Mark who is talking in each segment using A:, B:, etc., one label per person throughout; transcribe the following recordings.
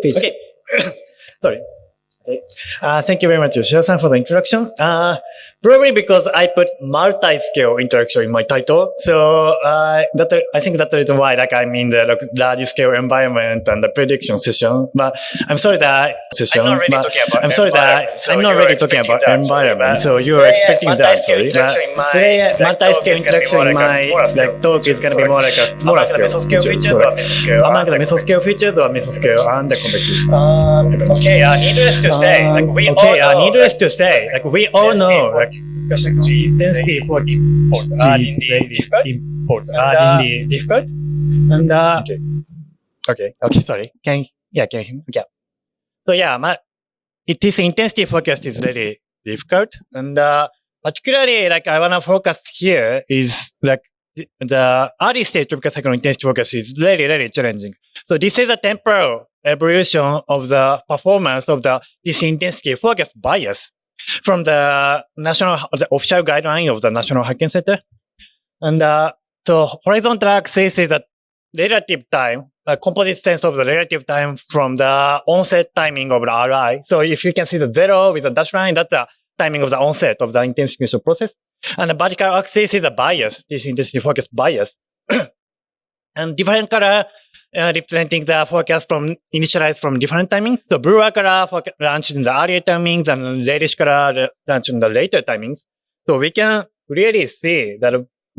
A: Please.
B: Okay. Sorry. Okay. Thank you very much, Yoshida-san, for the introduction. Probably because I put multi-scale interaction in my title. So, I think that's the reason why, I'm in the large-scale environment and the prediction session. But I'm sorry that
A: I'm not really talking about
B: I'm not really talking about environment. So you're expecting that, sorry. Multi-scale interaction in my talk is going to be more like a smaller scale feature. Among the mesoscale features or mesoscale and the convective.
A: Needless to say,
B: we all know,
A: sensitive for input are indeed difficult.
B: And okay, sorry. Can you hear me? Yeah. So it is intensity focused is really difficult, and particularly I wanna focus here is the early stage tropical cycle intensity focus is really challenging. So this is a temporal evolution of the performance of this intensity focus bias from the official guideline of the National Hurricane Center. And so horizontal axis is the relative time, a composite sense of the relative time from the onset timing of the RI. So if you can see the 0 with the dashed line, that's the timing of the onset of the intensification process. And the vertical axis is the bias, this intensity focus bias. And different color representing the forecast from initialized from different timings. So blue color launched in the earlier timings and reddish color launched in the later timings. So we can really see that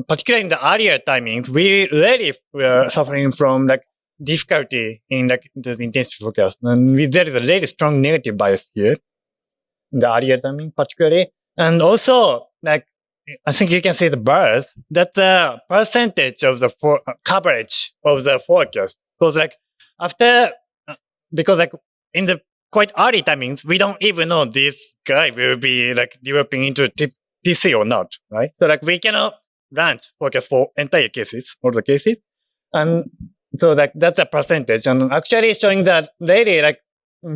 B: particularly in the earlier timings, we really were suffering from difficulty in the intensity forecast. And there is a really strong negative bias here in the earlier timing particularly. And also I think you can see the bars. That's the percentage of the coverage of the forecast. Because in the quite early timings, we don't even know this guy will be developing into TC or not, right? So we cannot launch forecast for entire cases, all the cases. And so that's a percentage. And actually showing that really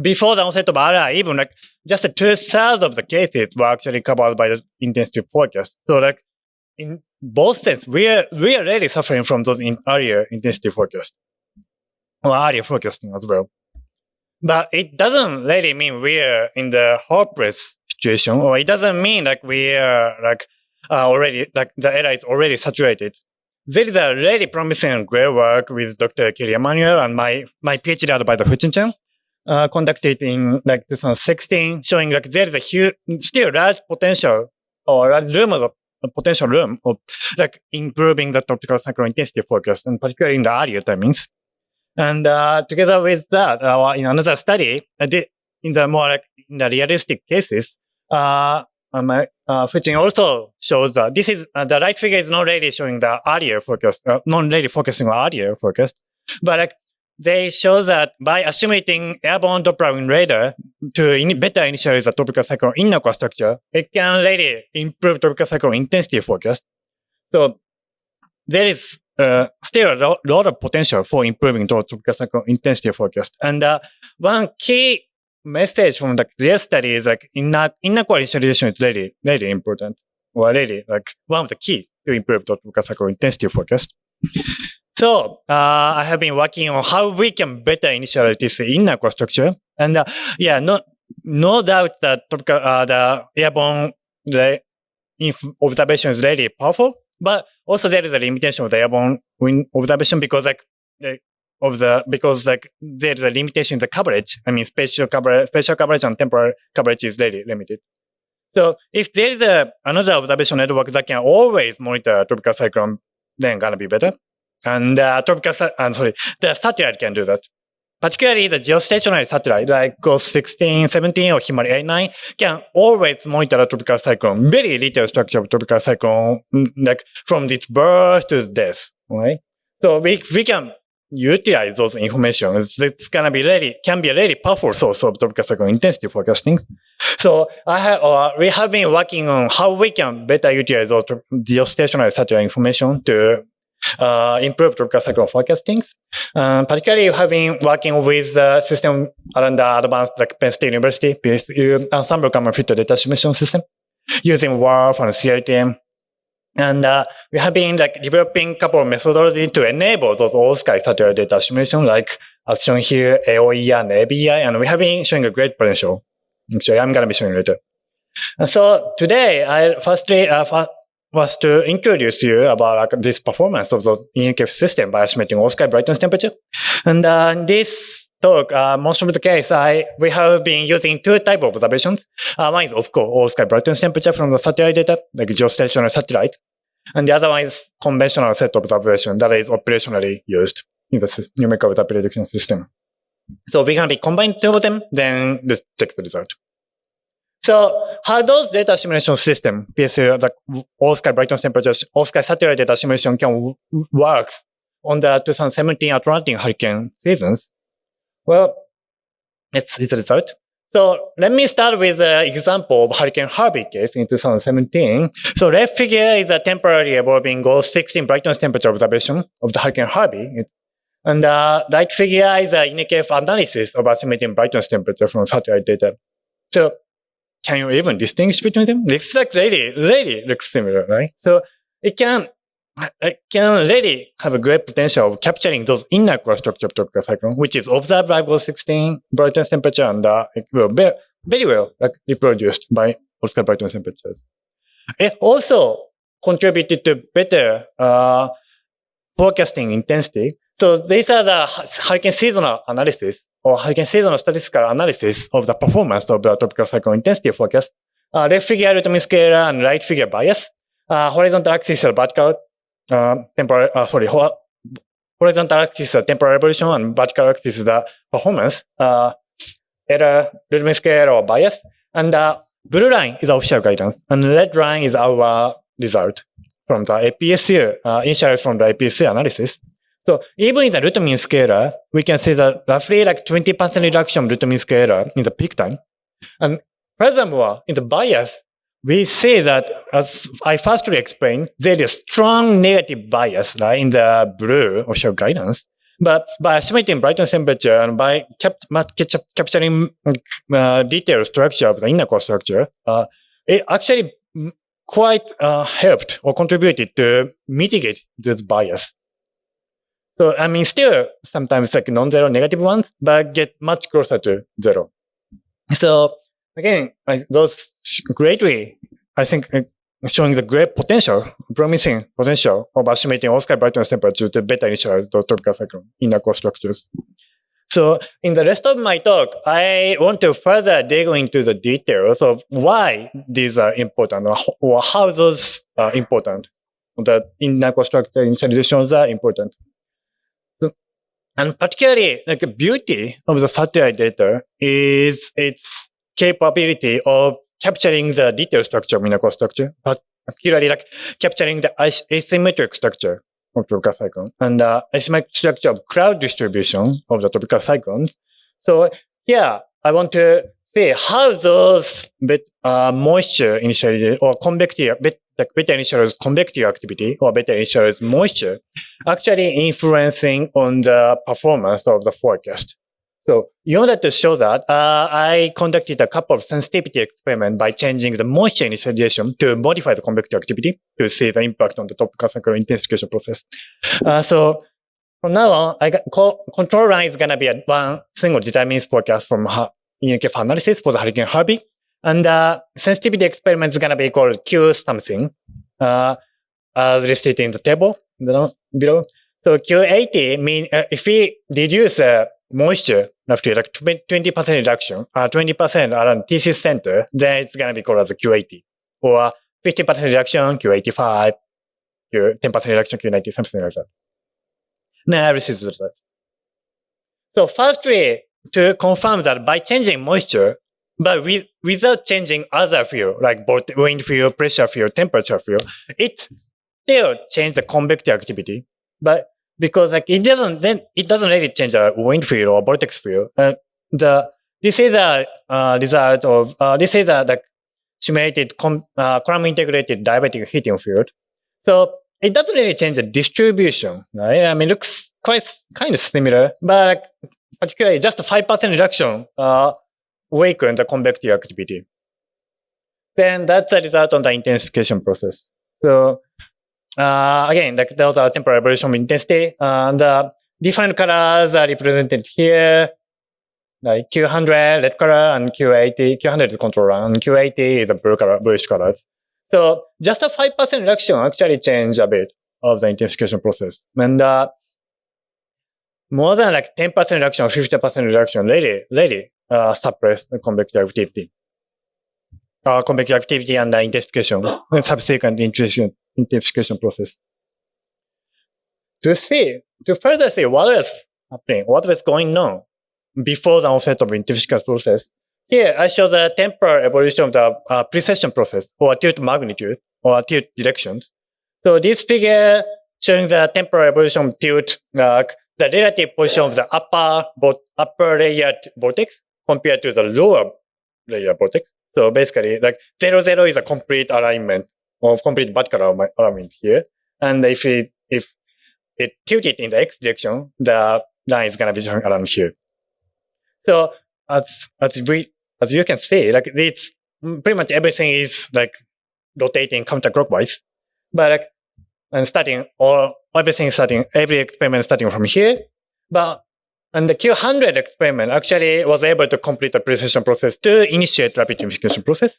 B: before the onset of RI, even just 2/3 of the cases were actually covered by the intensity forecast. So in both sense, we are really suffering from those earlier intensity forecast or earlier forecasting as well. But it doesn't really mean we are in the hopeless situation, or it doesn't mean we are already the area is already saturated. There is a really promising great work with Dr. Kelly Emanuel and my PhD lab by the Fuchin Chen. Conducted in 2016, showing there is a huge, still large potential or large potential room of improving the tropical cyclone intensity forecast, and particularly in the earlier timings. And together with that, in another study, in the more in the realistic cases, Fuchin also shows that this is the right figure is not really showing the earlier forecast, not really focusing on earlier forecast, but they show that by assimilating airborne Doppler wind radar to better initialize the tropical cyclone inner core structure, it can really improve tropical cyclone intensity forecast. So there is still a lot of potential for improving tropical cyclone intensity forecast. And one key message from their study is inner core initialization is really important, or really one of the key to improve tropical cyclone intensity forecast. So, I have been working on how we can better initialize this inner core structure. And, no doubt that the airborne observation is really powerful, but also there is a limitation of the airborne wind observation because there is a limitation in the coverage. I mean, spatial coverage and temporal coverage is really limited. So if there is another observation network that can always monitor tropical cyclone, then gonna be better. And the satellite can do that. Particularly the geostationary satellite like GOES 16, 17 or Himari 89 can always monitor a tropical cyclone, very little structure of tropical cyclone, from its birth to death, right? So we can utilize those information. It's gonna be can be a really powerful source of tropical cyclone intensity forecasting. So we have been working on how we can better utilize those geostationary satellite information to improve tropical cyclone forecasting. Particularly, we have been working with the system around the advanced Penn State University PSU ensemble common filter data estimation system using WRF and CLTM. And we have been developing a couple of methodologies to enable those all-sky satellite data simulation, like as shown here, AOE and ABI, and we have been showing a great potential. Actually, I'm going to be showing later. And so today, I firstly was to introduce you about this performance of the in-cave system by estimating all-sky brightness temperature. And in this talk, most of the case, we have been using two types of observations. One is, of course, all-sky brightness temperature from the satellite data, like geostationary satellite. And the other one is conventional set observation that is operationally used in the numerical weather prediction system. So we're going to be combining two of them, then let's check the result. So how does data simulation system, PSU, like all-sky brightness temperature, all-sky satellite data simulation can work on the 2017 Atlantic hurricane seasons? Well, let's see the result. So let me start with an example of Hurricane Harvey case in 2017. So left figure is a temporary evolving ghost 16 brightness temperature observation of the Hurricane Harvey. And the right figure is an in-cave analysis of estimating brightness temperature from satellite data. So can you even distinguish between them? It's like really looks similar, right? So it can really have a great potential of capturing those inner core structure of tropical cyclone, which is observed by ghost 16 brightness temperature, and it will be very well reproduced by all-sky brightness temperatures. It also contributed to better forecasting intensity. So these are the hurricane seasonal analysis or hurricane seasonal statistical analysis of the performance of the tropical cyclone intensity forecast. Left figure root mean scalar and right figure bias. Horizontal axis is vertical horizontal axis is temporal evolution and vertical axis is the performance. Error, root mean scalar or bias. And the blue line is the official guidance and the red line is our result from the APSU, initially from the APSU analysis. So even in the root mean scalar, we can see that roughly like 20% reduction root mean scalar in the peak time. And furthermore, in the bias, we see that, as I firstly explained, there is strong negative bias, right, in the blue official guidance. But by estimating brightness temperature and by capturing detailed structure of the inner core structure, it actually quite helped or contributed to mitigate this bias. So, I mean, still sometimes like non-zero negative ones, but get much closer to zero. So, again, those greatly, I think, showing the great potential, promising potential of estimating all-sky brightness temperature to better initialize the tropical cyclone inner core structures. So, in the rest of my talk, I want to further dig into the details of why these are important or how those are important. The inner core structure initializations are important. And particularly, like the beauty of the satellite data is its capability of capturing the detailed structure of inner core structure, particularly like capturing the asymmetric structure of tropical cyclone and the asymmetric structure of cloud distribution of the tropical cyclones. So here, I want to see how those moisture initially or convective, better initialized convective activity or better initialized moisture actually influencing on the performance of the forecast. So in order to show that, I conducted a couple of sensitivity experiments by changing the moisture initialization to modify the convective activity to see the impact on the tropical cyclone intensification process. So from now on, control line is going to be one single determinist forecast from in-cave analysis for the Hurricane Harvey. And sensitivity experiment is going to be called Q something, as listed in the table below. So Q80 mean if we reduce moisture roughly like 20% reduction, 20% around thesis center, then it's going to be called as Q80. Or 15% reduction, Q85, 10% reduction, Q90, something like that. Now, this is that. So firstly, to confirm that by changing moisture, but without changing other field, like both wind field, pressure field, temperature field, it still changes the convective activity. But because like it doesn't really change the wind field or vortex field. This is a result of this is a simulated column integrated diabatic heating field. So it doesn't really change the distribution, right? I mean, it looks kind of similar, but particularly just a 5% reduction weaken the convective activity. Then that's the result on the intensification process. So again, like those are temporal evolution of intensity. And different colors are represented here. Like Q100 red color and Q80. Q100 is control run and Q80 is the bluish colors. So just a 5% reduction actually changed a bit of the intensification process. And more than like 10% reduction or 50% reduction really suppress the convective activity. Convective activity and the intensification, and subsequent intensification process. To further see what is happening, what was going on before the onset of intensification process, here I show the temporal evolution of the precession process, or tilt magnitude, or tilt directions. So this figure showing the temporal evolution of tilt, the relative position of the upper layer vortex compared to the lower layer vortex. So basically, like 0, 0 is a complete alignment, or complete vertical alignment here. And if it tilted in the x direction, the line is going to be showing around here. So as you can see, like it's pretty much everything is like rotating counterclockwise. But like, every experiment starting from here. And the Q100 experiment actually was able to complete the precession process to initiate rapid intensification process.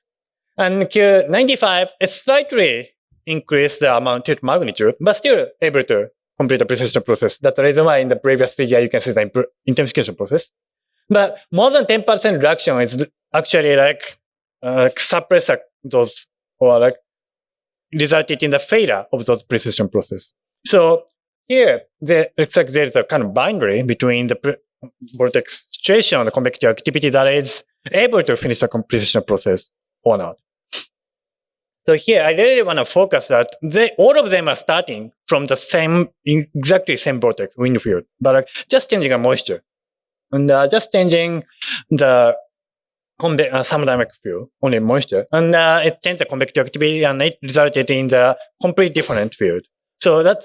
B: And Q95 is slightly increased the amount tilt magnitude, but still able to complete the precession process. That's the reason why in the previous figure you can see the intensification process. But more than 10% reduction is actually like suppress those, or like resulted in the failure of those precession process. So here, it's like there is a kind of boundary between the vortex situation and the convective activity that is able to finish the precession process or not. So here, I really want to focus that all of them are starting from the exactly same vortex, wind field, but like just changing the moisture. And just changing the thermodynamic field, only moisture. And it changed the convective activity and it resulted in the complete different field. So that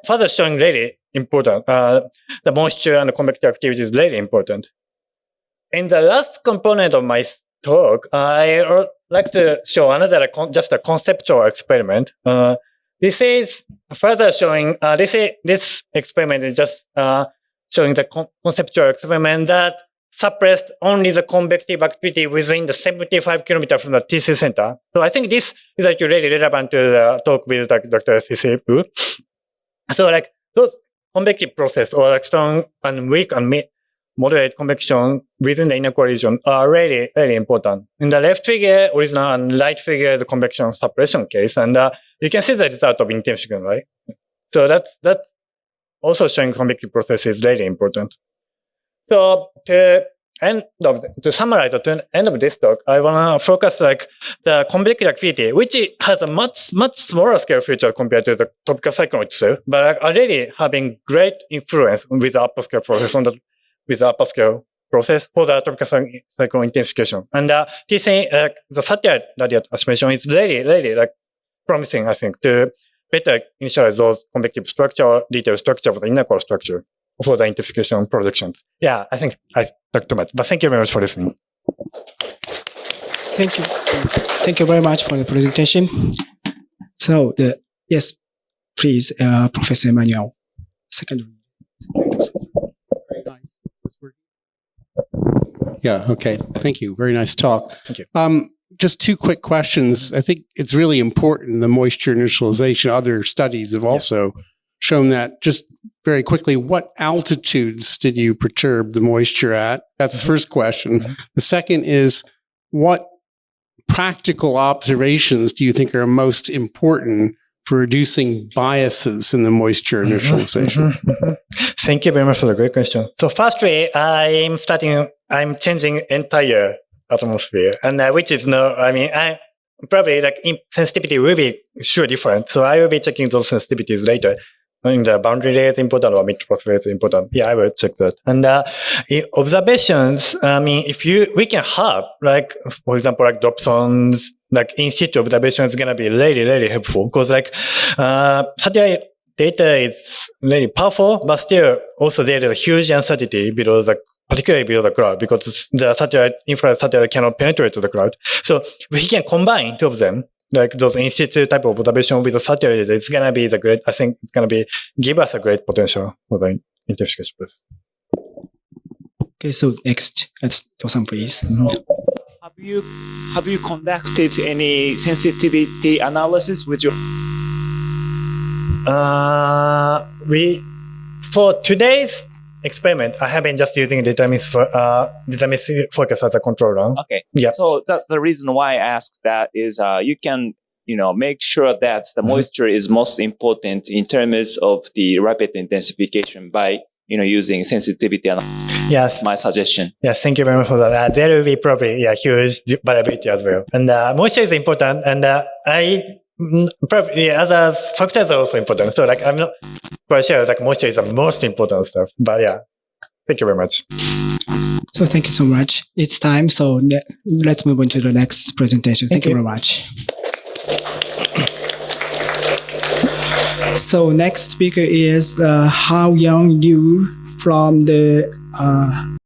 B: further showing really important. The moisture and the convective activity is really important. In the last component of my talk, I like to show another, just a conceptual experiment. This is further showing, this experiment is just showing the conceptual experiment that suppressed only the convective activity within the 75 kilometers from the TC center. So I think this is actually really relevant to the talk with Dr. C.C. Wu. So like those convective process, or like strong and weak and moderate convection within the inner core region are really, really important. In the left figure, original, and right figure, the convection suppression case. And you can see the result of intensification, right? So that's also showing convective process is really important. So to summarize at the end of this talk, I want to focus like the convective activity, which has a much smaller scale feature compared to the topical cyclone itself, but are really having great influence with the upper scale process for the topical cyclone intensification. And the satellite radial estimation is really like promising, I think, to better initialize those convective structure, detailed structure of the inner core structure for the intensification projections. Yeah, I think I talked too much, but thank you very much for listening.
C: Thank you. Thank you very much for the presentation. So yes, please, Professor Emmanuel. Second.
D: Very nice. Yeah, okay. Thank you. Very nice talk.
B: Thank you.
D: Just two quick questions. I think it's really important, the moisture initialization. Other studies have also shown that. Just very quickly, what altitudes did you perturb the moisture at? That's the first question. The second is, what practical observations do you think are most important for reducing biases in the moisture initialization?
B: Thank you very much for the great question. So firstly, I'm changing entire atmosphere, and which is probably like sensitivity will be sure different. So I will be checking those sensitivities later. In the boundary layer is important or mid-pass layer is important. Yeah, I will check that. And observations, we can have, like, for example, like Dobson's, like in situ observation is going to be really helpful, because like satellite data is really powerful, but still also there is a huge uncertainty particularly below the cloud, because the infrared satellite cannot penetrate to the cloud. So we can combine two of them, like those in situ type of observation with the satellite. It's going to be I think it's going to give us a great potential for the intensification process.
C: Okay, so next, let's do some, please.
E: Have you conducted any sensitivity analysis with your?
B: For today's experiment, I have been just using deterministic focus as a controller.
E: Okay.
B: Yeah.
E: So the reason why I ask that is you can make sure that the moisture is most important in terms of the rapid intensification by using sensitivity analysis.
B: Yes.
E: My suggestion.
B: Yes, thank you very much for that. There will be probably huge variability as well. And moisture is important, and probably other factors are also important. So I'm not quite sure moisture is the most important stuff. But yeah, thank you very much.
C: So thank you so much. It's time. So let's move on to the next presentation. Thank you very much. So next speaker is Hao Young Liu from the